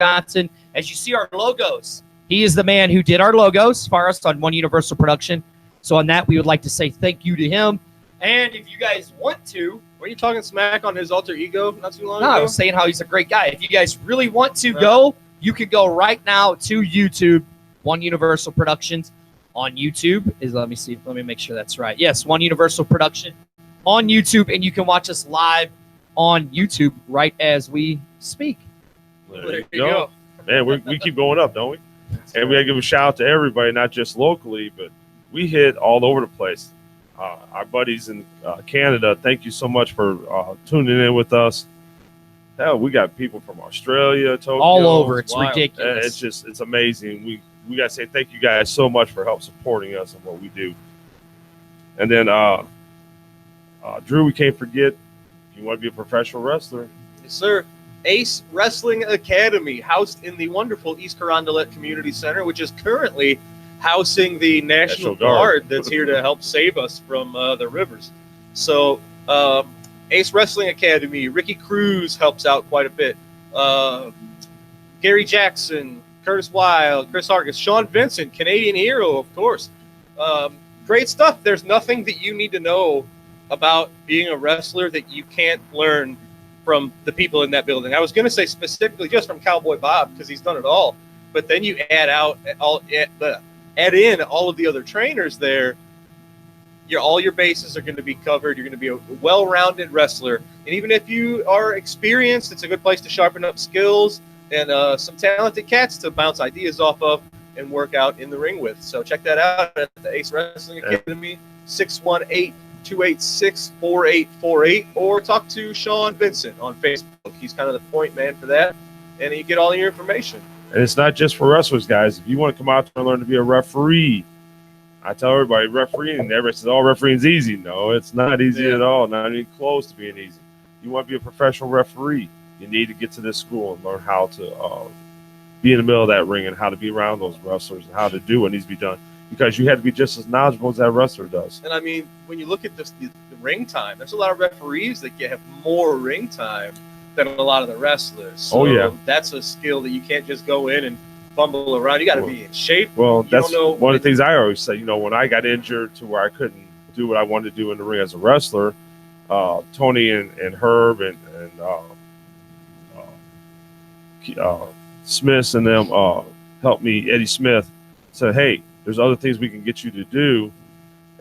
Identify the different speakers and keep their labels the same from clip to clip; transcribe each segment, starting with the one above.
Speaker 1: Johnson. As you see our logos, he is the man who did our logos for us on One Universal Production. So on that, we would like to say thank you to him. And if you guys want to,
Speaker 2: were you talking smack on his alter ego not too long ago?
Speaker 1: I was saying how he's a great guy. If you guys really want to go, you can go right now to YouTube, One Universal Productions on YouTube. Let me make sure that's right. Yes, One Universal Production on YouTube, and you can watch us live on YouTube right as we speak.
Speaker 2: There you go.
Speaker 3: Man, we keep going up, don't we? And we got to give a shout out to everybody, not just locally, but we hit all over the place. Our buddies in Canada, thank you so much for tuning in with us. Hell, we got people from Australia, Tokyo,
Speaker 1: all over. It's ridiculous.
Speaker 3: It's amazing. We got to say thank you guys so much for help supporting us and what we do. And then, Drew, we can't forget, if you want to be a professional wrestler.
Speaker 2: Yes, sir. Ace Wrestling Academy, housed in the wonderful East Carondelet Community Center, which is currently housing the National Guard that's here to help save us from the rivers. So Ace Wrestling Academy, Ricky Cruz helps out quite a bit. Gary Jackson, Curtis Wilde, Chris Hargis, Sean Vincent, Canadian Hero, of course. Great stuff. There's nothing that you need to know about being a wrestler that you can't learn from the people in that building. I was going to say specifically just from Cowboy Bob because he's done it all, but then you add in all of the other trainers there. All your bases are going to be covered. You're going to be a well-rounded wrestler, and even if you are experienced, it's a good place to sharpen up skills and some talented cats to bounce ideas off of and work out in the ring with. So check that out at the Ace Wrestling Academy, 618-286-4848, or talk to Sean Vincent on Facebook. He's kind of the point man for that, and you get all your information.
Speaker 3: And it's not just for wrestlers, guys. If you want to come out there and learn to be a referee, I tell everybody refereeing, and everybody says, refereeing's easy. No, it's not easy at all. Not even close to being easy. You want to be a professional referee, you need to get to this school and learn how to be in the middle of that ring and how to be around those wrestlers and how to do what needs to be done. Because you have to be just as knowledgeable as that wrestler does.
Speaker 2: And I mean, when you look at the ring time, there's a lot of referees that have more ring time than a lot of the wrestlers. So that's a skill that you can't just go in and fumble around. You got to be in shape.
Speaker 3: Well, that's one of the things I always say. You know, when I got injured to where I couldn't do what I wanted to do in the ring as a wrestler, Tony and Herb and Smith and them helped me. Eddie Smith said, hey, there's other things we can get you to do.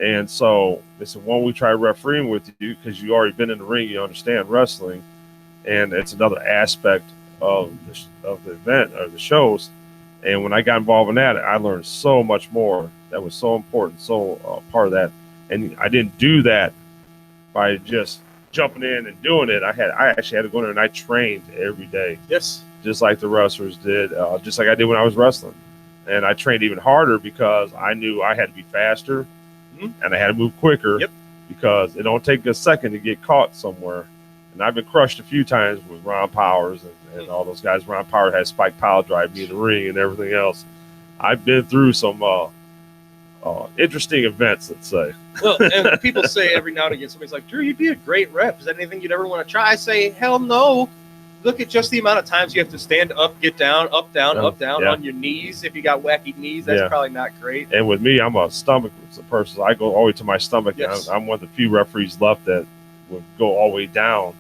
Speaker 3: And so they said, why don't we try refereeing with you, because you already been in the ring, you understand wrestling, and it's another aspect of the event or the shows. And when I got involved in that, I learned so much more. That was so important, so part of that. And I didn't do that by just jumping in and doing it. I actually had to go in there and I trained every day.
Speaker 2: Yes.
Speaker 3: Just like the wrestlers did, just like I did when I was wrestling. And I trained even harder because I knew I had to be faster and I had to move quicker because it don't take a second to get caught somewhere. And I've been crushed a few times with Ron Powers and all those guys. Ron Powers had Spike Powell drive me in the ring and everything else. I've been through some interesting events, let's say.
Speaker 2: Well, and people say every now and again, somebody's like, Drew, you'd be a great rep. Is that anything you'd ever want to try? I say, hell no. Look at just the amount of times you have to stand up, get down, up, down, on your knees. If you got wacky knees, that's probably not great.
Speaker 3: And with me, I'm a stomach person. I go all the way to my stomach.
Speaker 2: Yes.
Speaker 3: I'm one of the few referees left that would go all the way down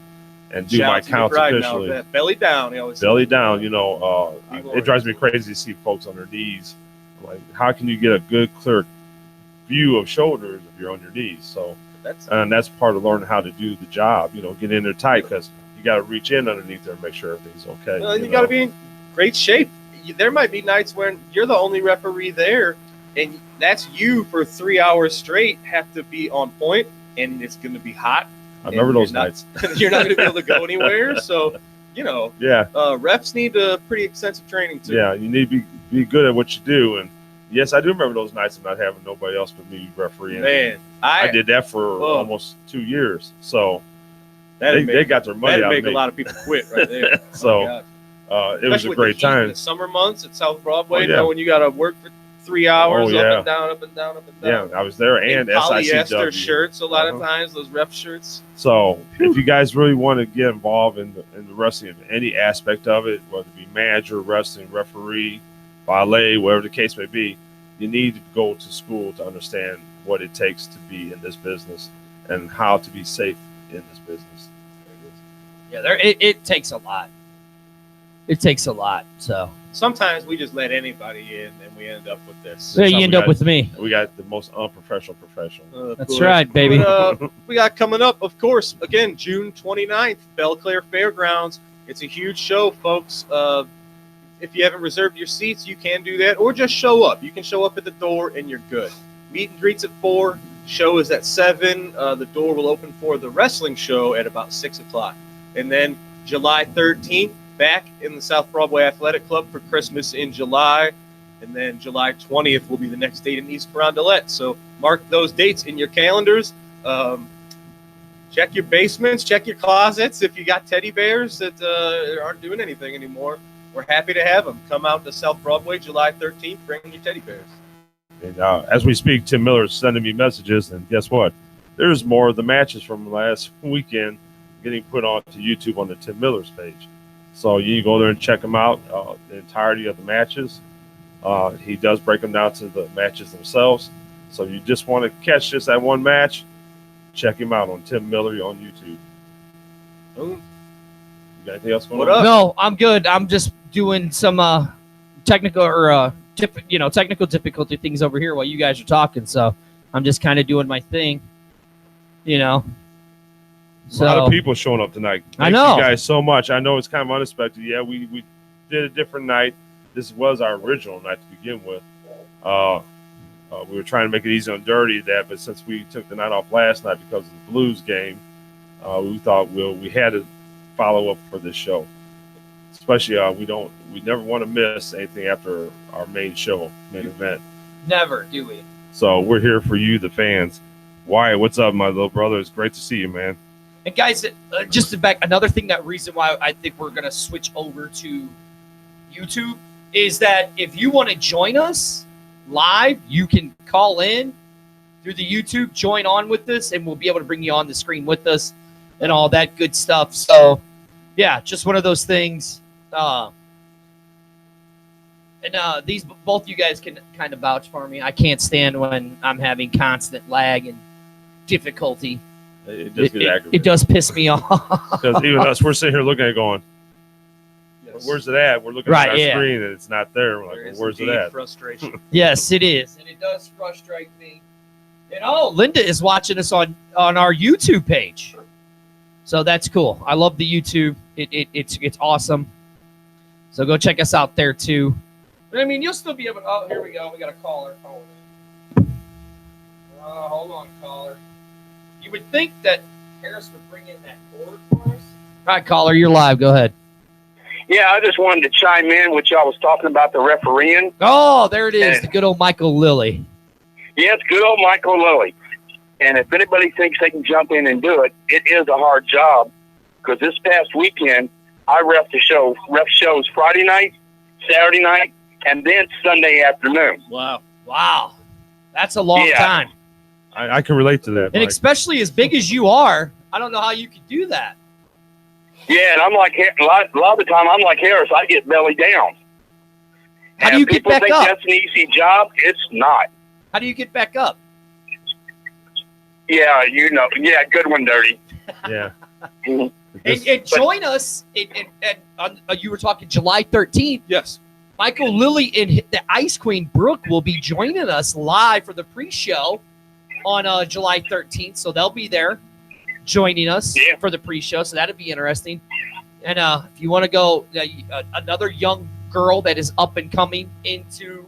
Speaker 3: and do my counts officially.
Speaker 2: Now, belly down.
Speaker 3: Belly down, you know. It drives me crazy to see folks on their knees. Like, how can you get a good, clear view of shoulders if you're on your knees? So that's part of learning how to do the job, get in there tight, because you got to reach in underneath there and make sure everything's okay.
Speaker 2: Well, you got to be in great shape. There might be nights when you're the only referee there, and that's you for 3 hours straight, have to be on point, and it's going to be hot.
Speaker 3: I remember those nights.
Speaker 2: You're not going to be able to go anywhere. So, refs need a pretty extensive training too.
Speaker 3: Yeah, you need to be good at what you do. And yes, I do remember those nights of not having nobody else but me refereeing.
Speaker 2: Man,
Speaker 3: I did that for almost 2 years. So they got their money out of me.
Speaker 2: That'd make a lot of people quit right there.
Speaker 3: So it was a great time.
Speaker 2: The summer months at South Broadway, when you got to work for 3 hours
Speaker 3: Oh, yeah.
Speaker 2: up and down, up and down, up and down.
Speaker 3: Yeah, I was there, and
Speaker 2: polyester
Speaker 3: SICW.
Speaker 2: shirts a lot of
Speaker 3: Uh-huh.
Speaker 2: times, those ref shirts.
Speaker 3: So if you guys really want to get involved in the wrestling, of any aspect of it, whether it be manager, wrestling, referee, ballet, whatever the case may be, you need to go to school to understand what it takes to be in this business and how to be safe in this business.
Speaker 1: Yeah, it takes a lot. It takes a lot. So
Speaker 2: Sometimes we just let anybody in, and we end up with this.
Speaker 1: you end up with me.
Speaker 3: We got the most unprofessional professional.
Speaker 1: That's right, baby.
Speaker 2: But, we got coming up, of course, again, June 29th, Belclair Fairgrounds. It's a huge show, folks. If you haven't reserved your seats, you can do that, or just show up. You can show up at the door, and you're good. Meet and greets at 4. Show is at 7. The door will open for the wrestling show at about 6 o'clock. And then July 13th, back in the South Broadway Athletic Club for Christmas in July. And then July 20th will be the next date in East Carondelet. So mark those dates in your calendars. Check your basements, check your closets. If you got teddy bears that aren't doing anything anymore, we're happy to have them. Come out to South Broadway July 13th, bring your teddy bears.
Speaker 3: And as we speak, Tim Miller is sending me messages, and guess what? There's more of the matches from last weekend getting put onto YouTube on the Tim Miller's page. So you can go there and check them out, the entirety of the matches. He does break them down to the matches themselves. So you just want to catch just that one match, check him out on Tim Miller on YouTube.
Speaker 2: Boom.
Speaker 3: You got anything else going
Speaker 2: What
Speaker 3: on?
Speaker 2: up?
Speaker 1: No, I'm good. I'm just doing some technical or technical difficulty things over here while you guys are talking. So I'm just kind of doing my thing,
Speaker 3: A
Speaker 1: So
Speaker 3: lot of people showing up tonight.
Speaker 1: I
Speaker 3: Thank
Speaker 1: know.
Speaker 3: you guys so much. I know it's kind of unexpected. Yeah, we did a different night. This was our original night to begin with. We were trying to make it easy on Dirty but since we took the night off last night because of the Blues game, we thought we had to follow up for this show. Especially we never want to miss anything after our main event.
Speaker 1: never do we.
Speaker 3: So we're here for you, the fans. Wyatt, what's up, my little brother? It's great to see you, man.
Speaker 1: And guys, just to back another thing, that reason why I think we're gonna switch over to YouTube is that if you want to join us live, you can call in through the YouTube, join on with us, and we'll be able to bring you on the screen with us and all that good stuff. So, yeah, just one of those things. These both you guys can kind of vouch for me. I can't stand when I'm having constant lag and difficulty.
Speaker 3: It does get aggravating.
Speaker 1: It does piss me off.
Speaker 3: Because even us, we're sitting here looking at it going,
Speaker 2: Yes.
Speaker 3: where's it at? We're looking
Speaker 1: Right,
Speaker 3: at our
Speaker 1: yeah.
Speaker 3: screen and it's not there. We're like,
Speaker 2: There
Speaker 3: well,
Speaker 2: is
Speaker 3: where's it
Speaker 2: indeed
Speaker 3: at?
Speaker 2: frustration.
Speaker 1: Yes, it is, and it does frustrate me. And Linda is watching us on our YouTube page, so that's cool. I love the YouTube. It's awesome. So go check us out there too. But, I mean, you'll still be able to. Oh, here we go. We got a caller calling in. Hold on, caller. You would think that Harris would bring in that cord for us. All right, caller, you're live. Go ahead.
Speaker 4: Yeah, I just wanted to chime in, which y'all was talking about the refereeing.
Speaker 1: Oh, there it is. The good old Michael Lilly.
Speaker 4: Yeah, it's good old Michael Lilly. And if anybody thinks they can jump in and do it, it is a hard job. Because this past weekend, I ref shows Friday night, Saturday night, and then Sunday afternoon.
Speaker 1: Wow. That's a long
Speaker 4: Yeah.
Speaker 1: time.
Speaker 3: I can relate to that.
Speaker 1: And
Speaker 3: Mike.
Speaker 1: especially as big as you are, I don't know how you could do that.
Speaker 4: Yeah, and I'm like, a lot of the time, I'm like Harris, I get belly down.
Speaker 1: How do
Speaker 4: And
Speaker 1: you get
Speaker 4: people
Speaker 1: back
Speaker 4: think
Speaker 1: up?
Speaker 4: that's an easy job. It's not.
Speaker 1: How do you get back up?
Speaker 4: Yeah, Yeah, good one, Dirty.
Speaker 3: Yeah.
Speaker 4: Mhm.
Speaker 1: And join us. You were talking July 13th.
Speaker 2: Yes.
Speaker 1: Michael Lilly and the Ice Queen Brooke will be joining us live for the pre-show on July 13th. So they'll be there joining us for the pre-show. So that'll be interesting. And if you want to go, another young girl that is up and coming into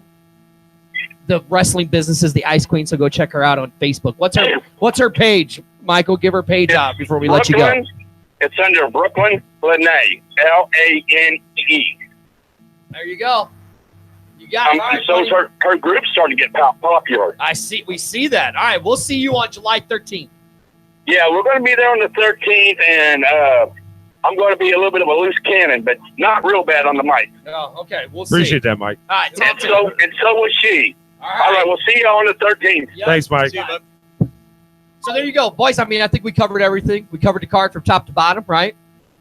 Speaker 1: the wrestling business is the Ice Queen. So go check her out on Facebook. What's her page? Michael, give her page out before we let you go.
Speaker 4: It's under Brooklyn Lene, Lane.
Speaker 1: There you go. You got it. All right,
Speaker 4: So
Speaker 1: buddy.
Speaker 4: her group's starting to get popular.
Speaker 1: We see that. All right, we'll see you on July 13th.
Speaker 4: Yeah, we're going to be there on the 13th, and I'm going to be a little bit of a loose cannon, but not real bad on the mic.
Speaker 1: Oh, okay. We'll see.
Speaker 3: Appreciate that, Mike.
Speaker 1: All right, talk
Speaker 4: And
Speaker 1: to you.
Speaker 4: so was she. All right, we'll see you on the 13th.
Speaker 1: Yep.
Speaker 3: Thanks, Mike.
Speaker 2: See you, bud.
Speaker 1: So there you go, boys. I mean, I think we covered everything. We covered the card from top to bottom, right?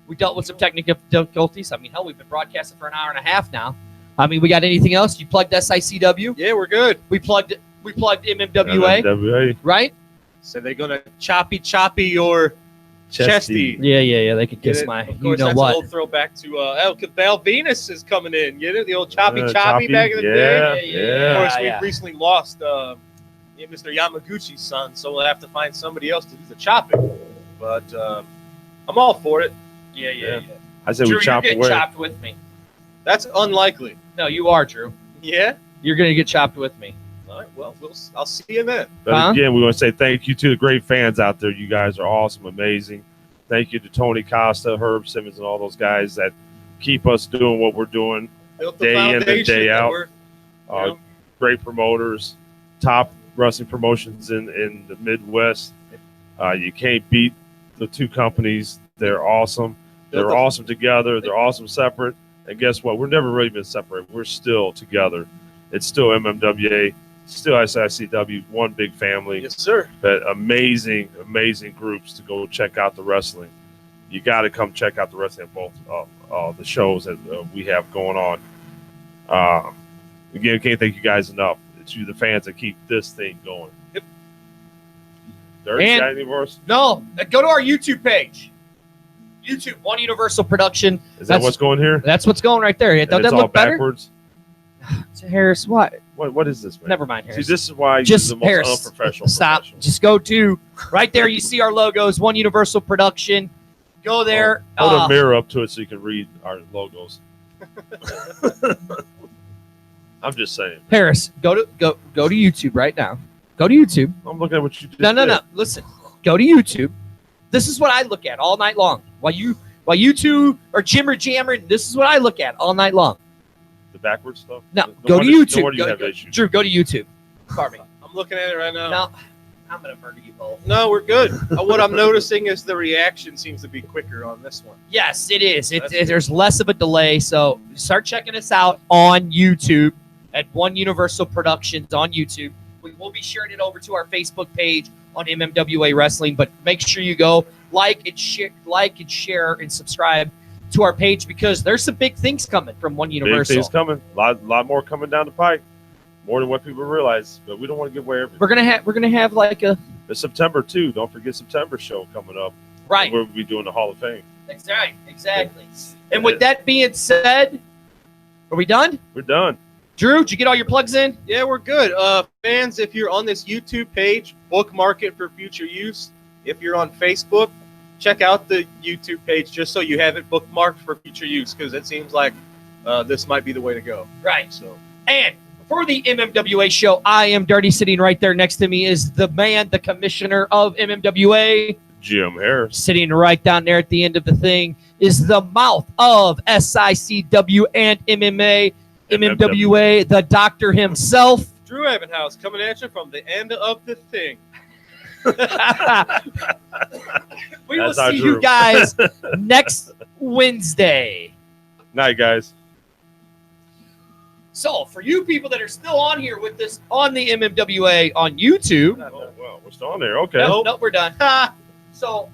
Speaker 1: We dealt with some technical difficulties. I mean, hell, we've been broadcasting for an hour and a half now. I mean, we got anything else? You plugged SICW.
Speaker 2: Yeah, we're good.
Speaker 1: We plugged MMWA,
Speaker 3: MMWA.
Speaker 1: right?
Speaker 2: So they're gonna choppy your chesty.
Speaker 1: Yeah. They could
Speaker 2: Get
Speaker 1: kiss
Speaker 2: it?
Speaker 1: my,
Speaker 2: Of
Speaker 1: you
Speaker 2: course,
Speaker 1: know
Speaker 2: that's
Speaker 1: what?
Speaker 2: an old throwback to Val Venus is coming in. Get it? The old choppy
Speaker 3: Choppy,
Speaker 2: back in the day.
Speaker 3: yeah.
Speaker 2: Of course,
Speaker 1: yeah.
Speaker 2: we've recently lost Mr. Yamaguchi's son, so we'll have to find somebody else to do the chopping. But I'm all for it.
Speaker 1: Yeah.
Speaker 3: I said
Speaker 1: Drew,
Speaker 3: we chop
Speaker 1: you're getting
Speaker 3: away.
Speaker 1: chopped with me.
Speaker 2: That's unlikely.
Speaker 1: No, you are, Drew.
Speaker 2: Yeah.
Speaker 1: You're going to get chopped with me.
Speaker 2: All right. Well, I'll see you then.
Speaker 3: But
Speaker 1: Huh?
Speaker 3: again, we want to say thank you to the great fans out there. You guys are awesome, amazing. Thank you to Tony Costa, Herb Simmons, and all those guys that keep us doing what we're doing.
Speaker 2: Built the
Speaker 3: Day in and
Speaker 2: foundation
Speaker 3: day
Speaker 2: that
Speaker 3: out.
Speaker 2: we're-
Speaker 3: Uh, great promoters, top wrestling promotions in the Midwest. You can't beat the two companies. They're awesome. They're awesome together. They're awesome separate. And guess what? We're never really been separated. We're still together. It's still MMWA, still SICW, one big family.
Speaker 2: Yes, sir.
Speaker 3: But amazing groups to go check out the wrestling. You got to come check out the wrestling at both the shows that we have going on. Again, can't thank you guys enough. It's you, the fans, that keep this thing going.
Speaker 2: Yep.
Speaker 3: Dirty
Speaker 1: And-
Speaker 3: got any more?
Speaker 1: No, go to our YouTube page. YouTube, One Universal Production.
Speaker 3: Is that
Speaker 1: that's-
Speaker 3: what's going here?
Speaker 1: That's what's going right there.
Speaker 3: And
Speaker 1: Don't
Speaker 3: it's
Speaker 1: that
Speaker 3: all
Speaker 1: look better?
Speaker 3: backwards.
Speaker 1: Harris, what?
Speaker 3: What is this, man?
Speaker 1: Never mind,
Speaker 3: See,
Speaker 1: Harris.
Speaker 3: this is why you're
Speaker 1: Just
Speaker 3: the most
Speaker 1: Harris,
Speaker 3: unprofessional.
Speaker 1: Stop.
Speaker 3: professional.
Speaker 1: Just go to right there. You see our logos, One Universal Production. Go there.
Speaker 3: Hold a mirror up to it so you can read our logos. I'm just saying.
Speaker 1: Harris, go to YouTube right now. Go to YouTube.
Speaker 3: I'm looking at what you just
Speaker 1: No.
Speaker 3: did.
Speaker 1: Listen, go to YouTube. This is what I look at all night long. While you two are jimmer jammering, this is what I look at all night long.
Speaker 3: The backwards stuff?
Speaker 1: No,
Speaker 3: No
Speaker 1: go to
Speaker 3: wonder- no
Speaker 1: YouTube.
Speaker 3: wonder you have issues.
Speaker 1: Drew, go to YouTube. Pardon me.
Speaker 2: I'm looking at it right now.
Speaker 1: No, I'm gonna murder you both.
Speaker 2: No, we're good. What I'm noticing is the reaction seems to be quicker on this one.
Speaker 1: Yes, it is.
Speaker 2: That's
Speaker 1: There's less of a delay. So start checking us out on YouTube at One Universal Productions on YouTube. We will be sharing it over to our Facebook page on MMWA Wrestling, but make sure you go like and share and subscribe to our page because there's some big things coming from One
Speaker 3: Big
Speaker 1: Universal.
Speaker 3: things coming. Lot more coming down the pike. More than what people realize. But we don't want to give away everything.
Speaker 1: We're gonna have like a
Speaker 3: It's September too. Don't forget September show coming up.
Speaker 1: right.
Speaker 3: We'll be doing the Hall of Fame.
Speaker 1: Exactly. And with that being said, are we done?
Speaker 3: We're done.
Speaker 1: Drew, did you get all your plugs in?
Speaker 2: Yeah, we're good. Fans, if you're on this YouTube page, bookmark it for future use. If you're on Facebook, check out the YouTube page just so you have it bookmarked for future use because it seems like this might be the way to go.
Speaker 1: Right.
Speaker 2: So
Speaker 1: And for the MMWA show, I am Dirty. Sitting right there next to me is the man, the commissioner of MMWA.
Speaker 3: Jim Harris.
Speaker 1: Sitting right down there at the end of the thing is the mouth of SICW and MMWA, the doctor himself.
Speaker 2: Drew Evenhouse coming at you from the end of the thing.
Speaker 1: We will
Speaker 3: That's our
Speaker 1: see
Speaker 3: Drew.
Speaker 1: you guys next Wednesday.
Speaker 3: Night, guys.
Speaker 1: So, for you people that are still on here with us on the MMWA on YouTube,
Speaker 3: Oh, well, we're still on there. Okay.
Speaker 1: nope, we're done. So,